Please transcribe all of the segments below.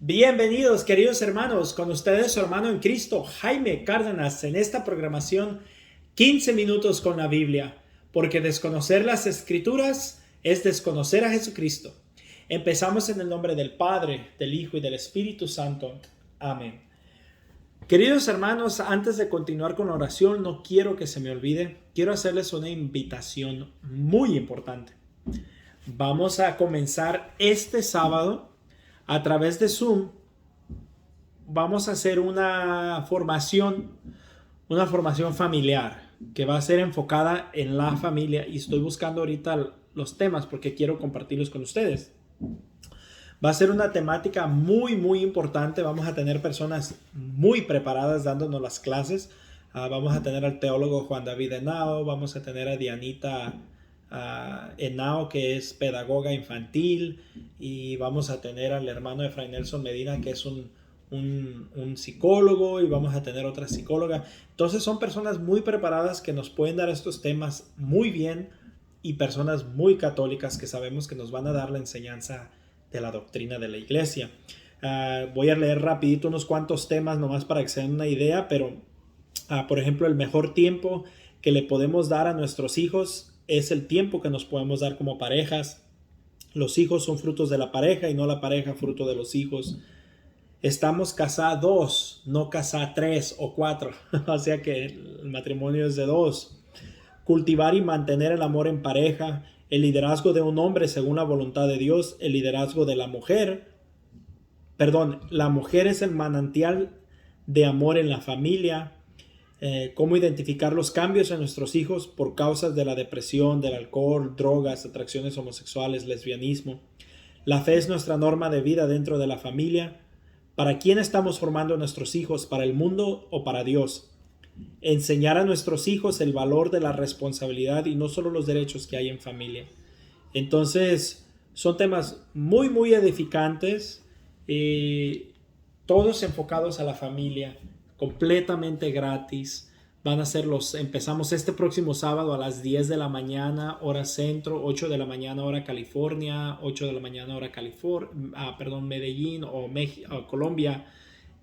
Bienvenidos, queridos hermanos, con ustedes su hermano en Cristo, Jaime Cárdenas, en esta programación 15 minutos con la Biblia, porque desconocer las Escrituras es desconocer a Jesucristo. Empezamos en el nombre del Padre, del Hijo y del Espíritu Santo. Amén. Queridos hermanos, antes de continuar con la oración, no quiero que se me olvide, quiero hacerles una invitación muy importante. Vamos a comenzar este sábado a través de Zoom. Vamos a hacer una formación familiar que va a ser enfocada en la familia, y estoy buscando ahorita los temas porque quiero compartirlos con ustedes. Va a ser una temática muy importante. Vamos a tener personas muy preparadas dándonos las clases. Vamos a tener al teólogo Juan David Henao, vamos a tener a Dianita Henao, que es pedagoga infantil, y vamos a tener al hermano de Fray Nelson Medina, que es un psicólogo, y vamos a tener otra psicóloga. Entonces son personas muy preparadas que nos pueden dar estos temas muy bien, y personas muy católicas que sabemos que nos van a dar la enseñanza de la doctrina de la iglesia. Voy a leer rapidito unos cuantos temas nomás para que se den una idea, pero por ejemplo, el mejor tiempo que le podemos dar a nuestros hijos es el tiempo que nos podemos dar como parejas. Los hijos son frutos de la pareja y no la pareja fruto de los hijos. Estamos casados, no casados 3 o 4. O sea que el matrimonio es de 2. Cultivar y mantener el amor en pareja, el liderazgo de un hombre según la voluntad de Dios, el liderazgo de la mujer. La mujer es el manantial de amor en la familia. Cómo identificar los cambios en nuestros hijos por causas de la depresión, del alcohol, drogas, atracciones homosexuales, lesbianismo. La fe es nuestra norma de vida dentro de la familia. ¿Para quién estamos formando a nuestros hijos? ¿Para el mundo o para Dios? Enseñar a nuestros hijos el valor de la responsabilidad y no solo los derechos que hay en familia. Entonces, son temas muy edificantes, todos enfocados a la familia, completamente gratis. Empezamos este próximo sábado a las 10 de la mañana, hora centro, 8 de la mañana, hora California, 8 de la mañana, hora Medellín o Colombia,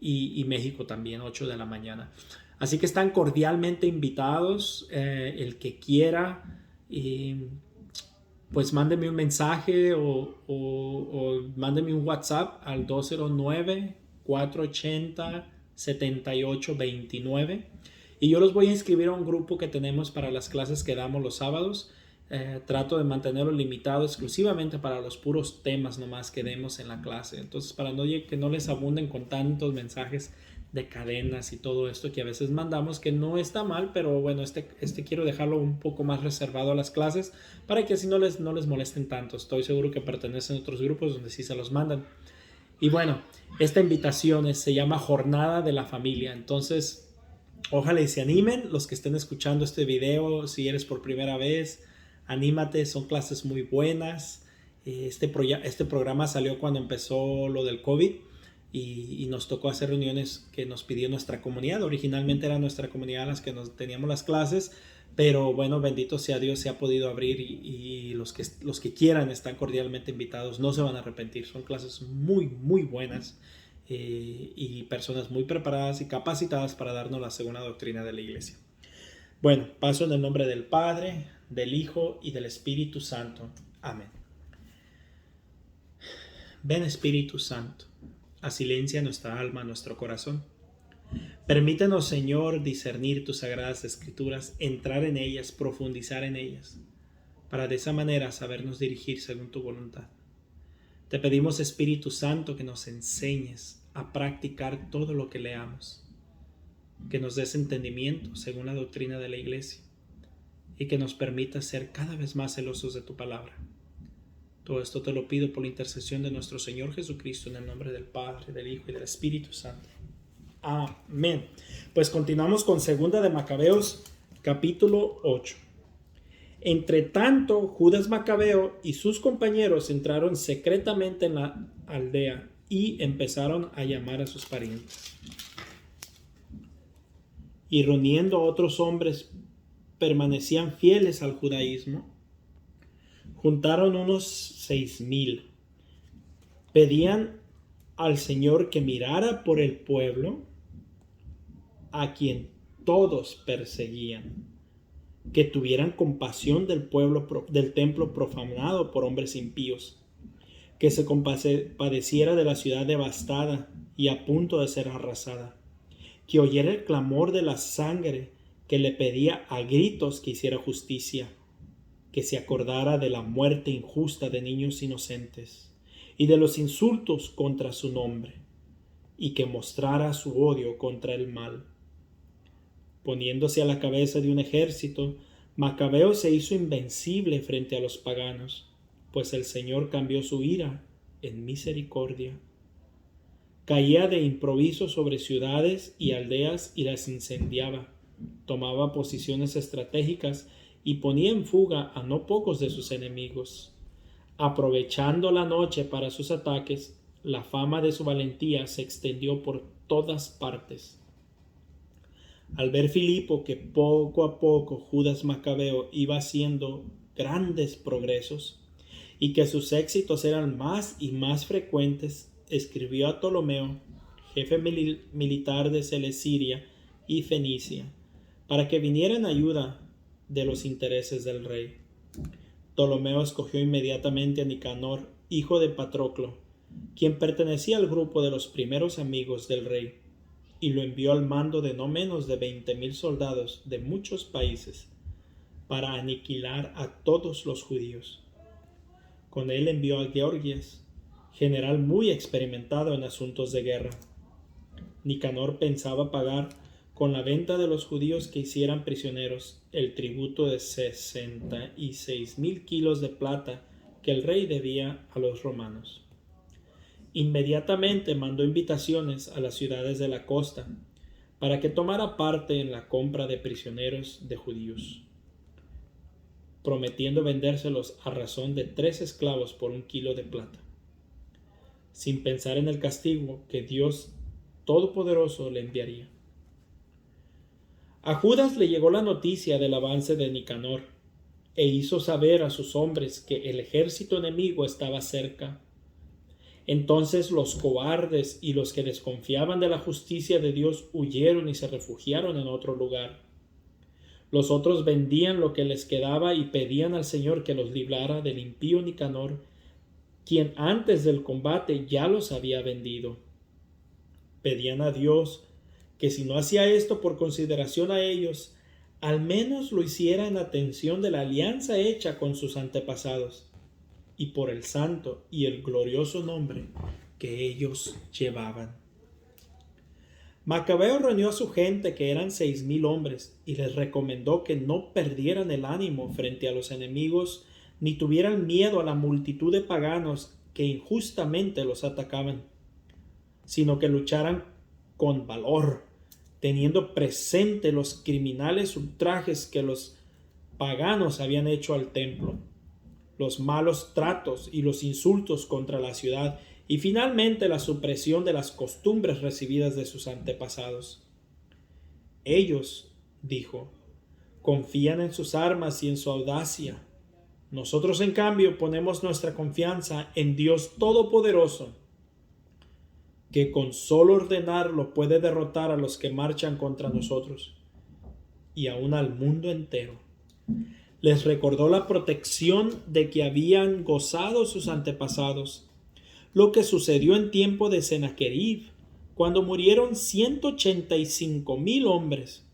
y México también, 8 de la mañana. Así que están cordialmente invitados, el que quiera, pues mándeme un mensaje o mándeme un WhatsApp al 209-480-7829, y yo los voy a inscribir a un grupo que tenemos para las clases que damos los sábados. Trato de mantenerlo limitado exclusivamente para los puros temas nomás que demos en la clase. Entonces, para que no les abunden con tantos mensajes de cadenas y todo esto que a veces mandamos, que no está mal, pero bueno, este quiero dejarlo un poco más reservado a las clases para que así no les molesten tanto. Estoy seguro que pertenecen a otros grupos donde sí se los mandan. Y bueno, esta invitación se llama Jornada de la Familia. Entonces, ojalá y se animen los que estén escuchando este video. Si eres por primera vez, anímate, son clases muy buenas. Este programa salió cuando empezó lo del COVID, y nos tocó hacer reuniones que nos pidió nuestra comunidad. Originalmente era nuestra comunidad las que teníamos las clases, pero bueno, bendito sea Dios, se ha podido abrir, y los que quieran están cordialmente invitados, no se van a arrepentir. Son clases muy buenas, y personas muy preparadas y capacitadas para darnos la segunda doctrina de la iglesia. Bueno, paso en el nombre del Padre, del Hijo y del Espíritu Santo. Amén. Ven, Espíritu Santo, a silencia nuestra alma, nuestro corazón. Permítanos, Señor, discernir tus sagradas escrituras, entrar en ellas, profundizar en ellas, para de esa manera sabernos dirigir según tu voluntad. Te pedimos, Espíritu Santo, que nos enseñes a practicar todo lo que leamos, que nos des entendimiento según la doctrina de la iglesia, y que nos permitas ser cada vez más celosos de tu palabra. Todo esto te lo pido por la intercesión de nuestro Señor Jesucristo, en el nombre del Padre, del Hijo y del Espíritu Santo. Amén. Pues continuamos con Segunda de Macabeos, capítulo 8. Entre tanto, Judas Macabeo y sus compañeros entraron secretamente en la aldea y empezaron a llamar a sus parientes. Y reuniendo a otros hombres permanecían fieles al judaísmo, juntaron unos 6,000. Pedían al Señor que mirara por el pueblo a quien todos perseguían, que tuvieran compasión del pueblo del templo profanado por hombres impíos, que se compadeciera de la ciudad devastada y a punto de ser arrasada, que oyera el clamor de la sangre, que le pedía a gritos que hiciera justicia, que se acordara de la muerte injusta de niños inocentes y de los insultos contra su nombre, y que mostrara su odio contra el mal. Poniéndose a la cabeza de un ejército, Macabeo se hizo invencible frente a los paganos, pues el Señor cambió su ira en misericordia. Caía de improviso sobre ciudades y aldeas y las incendiaba, tomaba posiciones estratégicas y ponía en fuga a no pocos de sus enemigos. Aprovechando la noche para sus ataques, la fama de su valentía se extendió por todas partes. Al ver Filipo que poco a poco Judas Macabeo iba haciendo grandes progresos y que sus éxitos eran más y más frecuentes, escribió a Ptolomeo, jefe militar de Celesyria y Fenicia, para que viniera en ayuda de los intereses del rey. Ptolomeo escogió inmediatamente a Nicanor, hijo de Patroclo, quien pertenecía al grupo de los primeros amigos del rey, y lo envió al mando de no menos de 20,000 soldados de muchos países para aniquilar a todos los judíos. Con él envió a Georgias, general muy experimentado en asuntos de guerra. Nicanor pensaba pagar con la venta de los judíos que hicieran prisioneros el tributo de 66,000 kilos de plata que el rey debía a los romanos. Inmediatamente mandó invitaciones a las ciudades de la costa para que tomara parte en la compra de prisioneros de judíos, prometiendo vendérselos a razón de 3 esclavos por 1 kilo de plata, sin pensar en el castigo que Dios Todopoderoso le enviaría. A Judas le llegó la noticia del avance de Nicanor e hizo saber a sus hombres que el ejército enemigo estaba cerca. Entonces los cobardes y los que desconfiaban de la justicia de Dios huyeron y se refugiaron en otro lugar. Los otros vendían lo que les quedaba y pedían al Señor que los librara del impío Nicanor, quien antes del combate ya los había vendido. Pedían a Dios que si no hacía esto por consideración a ellos, al menos lo hiciera en atención de la alianza hecha con sus antepasados y por el santo y el glorioso nombre que ellos llevaban. Macabeo reunió a su gente, que eran 6,000 hombres, y les recomendó que no perdieran el ánimo frente a los enemigos, ni tuvieran miedo a la multitud de paganos que injustamente los atacaban, sino que lucharan con valor, teniendo presente los criminales ultrajes que los paganos habían hecho al templo, los malos tratos y los insultos contra la ciudad, y finalmente la supresión de las costumbres recibidas de sus antepasados. Ellos, dijo, confían en sus armas y en su audacia. Nosotros, en cambio, ponemos nuestra confianza en Dios Todopoderoso, que con solo ordenarlo puede derrotar a los que marchan contra nosotros y aún al mundo entero. Les recordó la protección de que habían gozado sus antepasados, lo que sucedió en tiempo de Sennacherib, cuando murieron 185,000 hombres,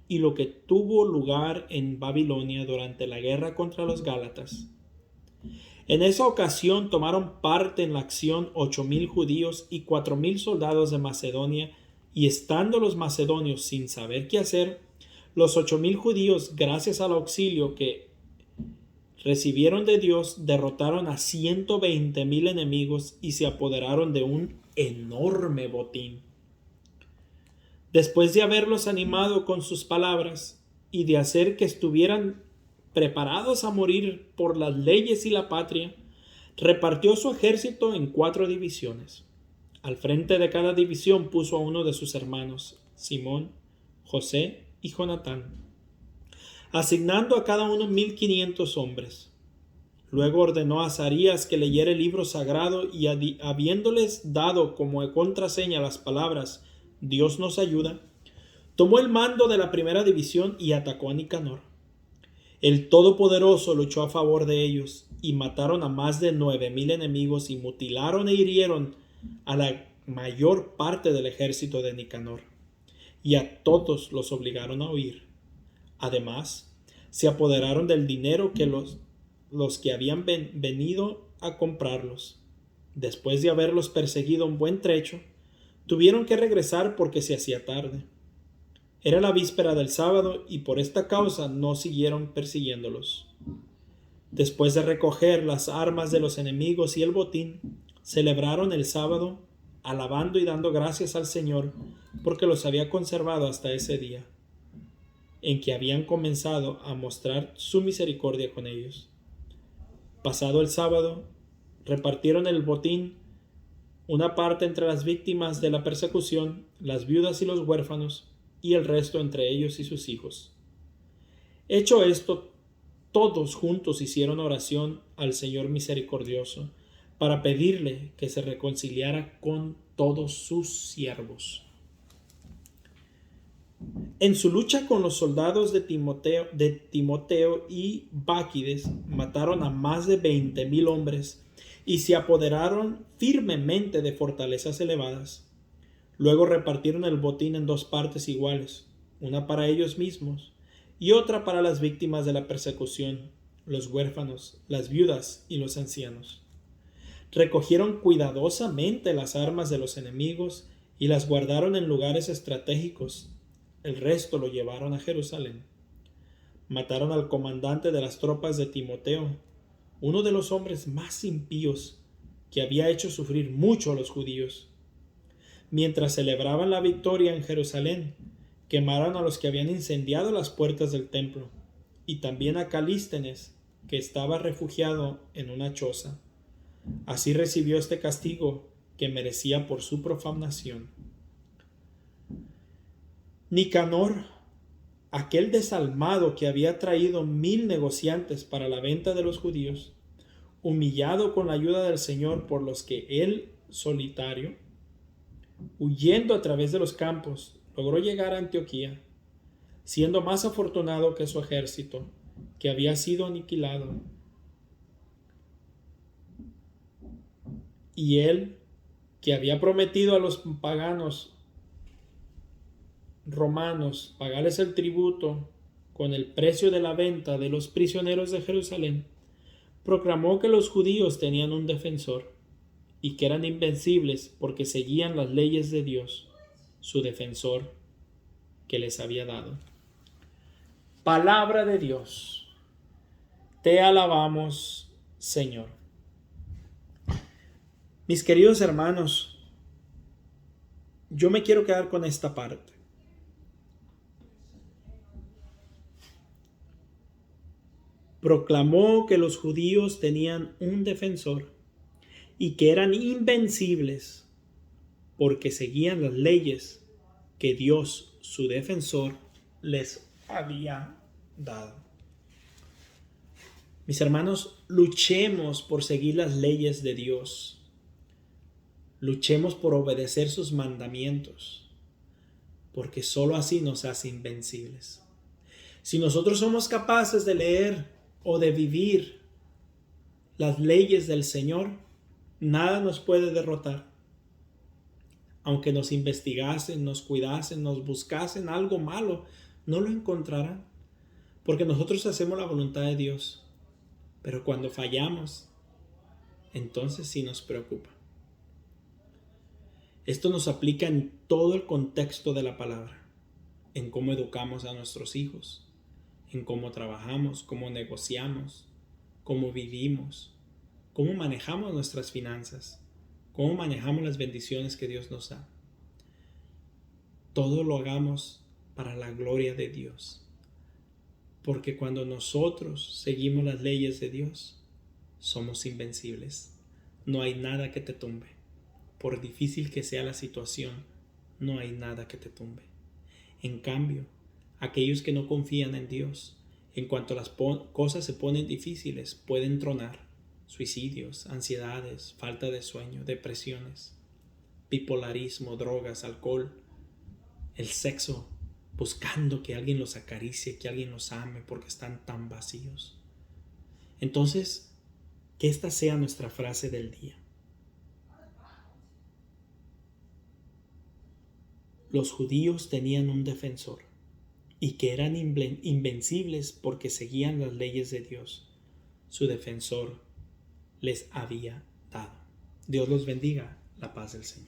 y lo que tuvo lugar en Babilonia durante la guerra contra los Gálatas. En esa ocasión tomaron parte en la acción 8,000 judíos y 4,000 soldados de Macedonia, y estando los macedonios sin saber qué hacer, los 8,000 judíos, gracias al auxilio que recibieron de Dios, derrotaron a 120,000 enemigos y se apoderaron de un enorme botín. Después de haberlos animado con sus palabras y de hacer que estuvieran preparados a morir por las leyes y la patria, repartió su ejército en 4 divisiones. Al frente de cada división puso a uno de sus hermanos, Simón, José y Jonatán, asignando a cada uno 1,500 hombres. Luego ordenó a Azarías que leyera el libro sagrado y habiéndoles dado como contraseña las palabras Dios nos ayuda, tomó el mando de la primera división y atacó a Nicanor. El Todopoderoso luchó a favor de ellos y mataron a más de 9,000 enemigos y mutilaron e hirieron a la mayor parte del ejército de Nicanor, y a todos los obligaron a huir. Además, se apoderaron del dinero que los que habían venido a comprarlos. Después de haberlos perseguido un buen trecho, tuvieron que regresar porque se hacía tarde. Era la víspera del sábado y por esta causa no siguieron persiguiéndolos. Después de recoger las armas de los enemigos y el botín, celebraron el sábado, alabando y dando gracias al Señor porque los había conservado hasta ese día, en que habían comenzado a mostrar su misericordia con ellos. Pasado el sábado, repartieron el botín, una parte entre las víctimas de la persecución, las viudas y los huérfanos, y el resto entre ellos y sus hijos. Hecho esto, todos juntos hicieron oración al Señor misericordioso para pedirle que se reconciliara con todos sus siervos. En su lucha con los soldados de Timoteo y Báquides, mataron a más de 20,000 hombres y se apoderaron firmemente de fortalezas elevadas. Luego repartieron el botín en 2 partes iguales, una para ellos mismos y otra para las víctimas de la persecución, los huérfanos, las viudas y los ancianos. Recogieron cuidadosamente las armas de los enemigos y las guardaron en lugares estratégicos. El resto lo llevaron a Jerusalén. Mataron al comandante de las tropas de Timoteo, uno de los hombres más impíos que había hecho sufrir mucho a los judíos. Mientras celebraban la victoria en Jerusalén, quemaron a los que habían incendiado las puertas del templo, y también a Calístenes, que estaba refugiado en una choza. Así recibió este castigo que merecía por su profanación. Nicanor, aquel desalmado que había traído 1,000 negociantes para la venta de los judíos, humillado con la ayuda del Señor por los que él solitario, huyendo a través de los campos, logró llegar a Antioquía, siendo más afortunado que su ejército, que había sido aniquilado. Y él, que había prometido a los paganos romanos pagarles el tributo con el precio de la venta de los prisioneros de Jerusalén, proclamó que los judíos tenían un defensor y que eran invencibles porque seguían las leyes de Dios, su defensor, que les había dado. Palabra de Dios. Te alabamos, Señor. Mis queridos hermanos, yo me quiero quedar con esta parte. Proclamó que los judíos tenían un defensor y que eran invencibles porque seguían las leyes que Dios, su defensor, les había dado. Mis hermanos, luchemos por seguir las leyes de Dios. Luchemos por obedecer sus mandamientos, porque sólo así nos hace invencibles. Si nosotros somos capaces de leer o de vivir las leyes del Señor, nada nos puede derrotar. Aunque nos investigasen, nos cuidasen, nos buscasen algo malo, no lo encontrarán, porque nosotros hacemos la voluntad de Dios. Pero cuando fallamos, entonces sí nos preocupa. Esto nos aplica en todo el contexto de la palabra, en cómo educamos a nuestros hijos, en cómo trabajamos, cómo negociamos, cómo vivimos, cómo manejamos nuestras finanzas, cómo manejamos las bendiciones que Dios nos da. Todo lo hagamos para la gloria de Dios, porque cuando nosotros seguimos las leyes de Dios, somos invencibles. No hay nada que te tumbe. Por difícil que sea la situación, no hay nada que te tumbe. En cambio, aquellos que no confían en Dios, en cuanto las cosas se ponen difíciles, pueden tronar, suicidios, ansiedades, falta de sueño, depresiones, bipolarismo, drogas, alcohol, el sexo, buscando que alguien los acaricie, que alguien los ame porque están tan vacíos. Entonces, que esta sea nuestra frase del día. Los judíos tenían un defensor y que eran invencibles porque seguían las leyes de Dios. Su defensor les había dado. Dios los bendiga. La paz del Señor.